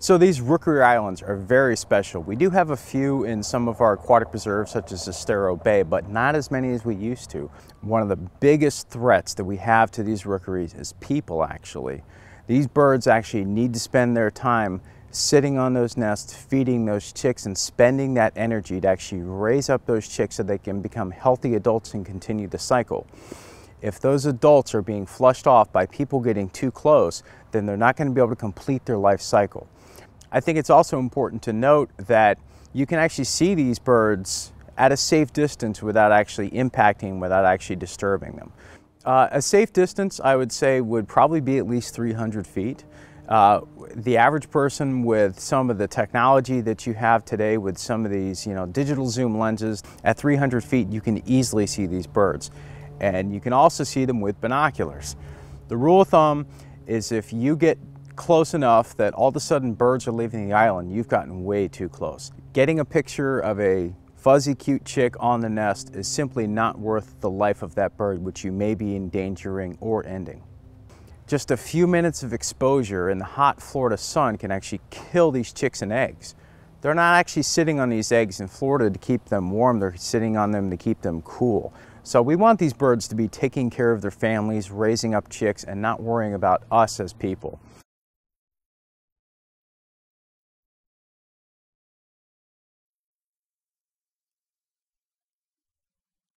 So these rookery islands are very special. We do have a few in some of our aquatic preserves such as Estero Bay, but not as many as we used to. One of the biggest threats that we have to these rookeries is people actually. These birds actually need to spend their time sitting on those nests, feeding those chicks and spending that energy to actually raise up those chicks so they can become healthy adults and continue the cycle. If those adults are being flushed off by people getting too close, then they're not going to be able to complete their life cycle. I think it's also important to note that you can actually see these birds at a safe distance without actually impacting, without actually disturbing them. A safe distance, I would say, would probably be at least 300 feet. The average person with some of the technology that you have today with some of these, digital zoom lenses, at 300 feet you can easily see these birds. And you can also see them with binoculars. The rule of thumb is if you get close enough that all of a sudden birds are leaving the island, you've gotten way too close. Getting a picture of a fuzzy cute chick on the nest is simply not worth the life of that bird, which you may be endangering or ending. Just a few minutes of exposure in the hot Florida sun can actually kill these chicks and eggs. They're not actually sitting on these eggs in Florida to keep them warm, they're sitting on them to keep them cool. So we want these birds to be taking care of their families, raising up chicks, and not worrying about us as people.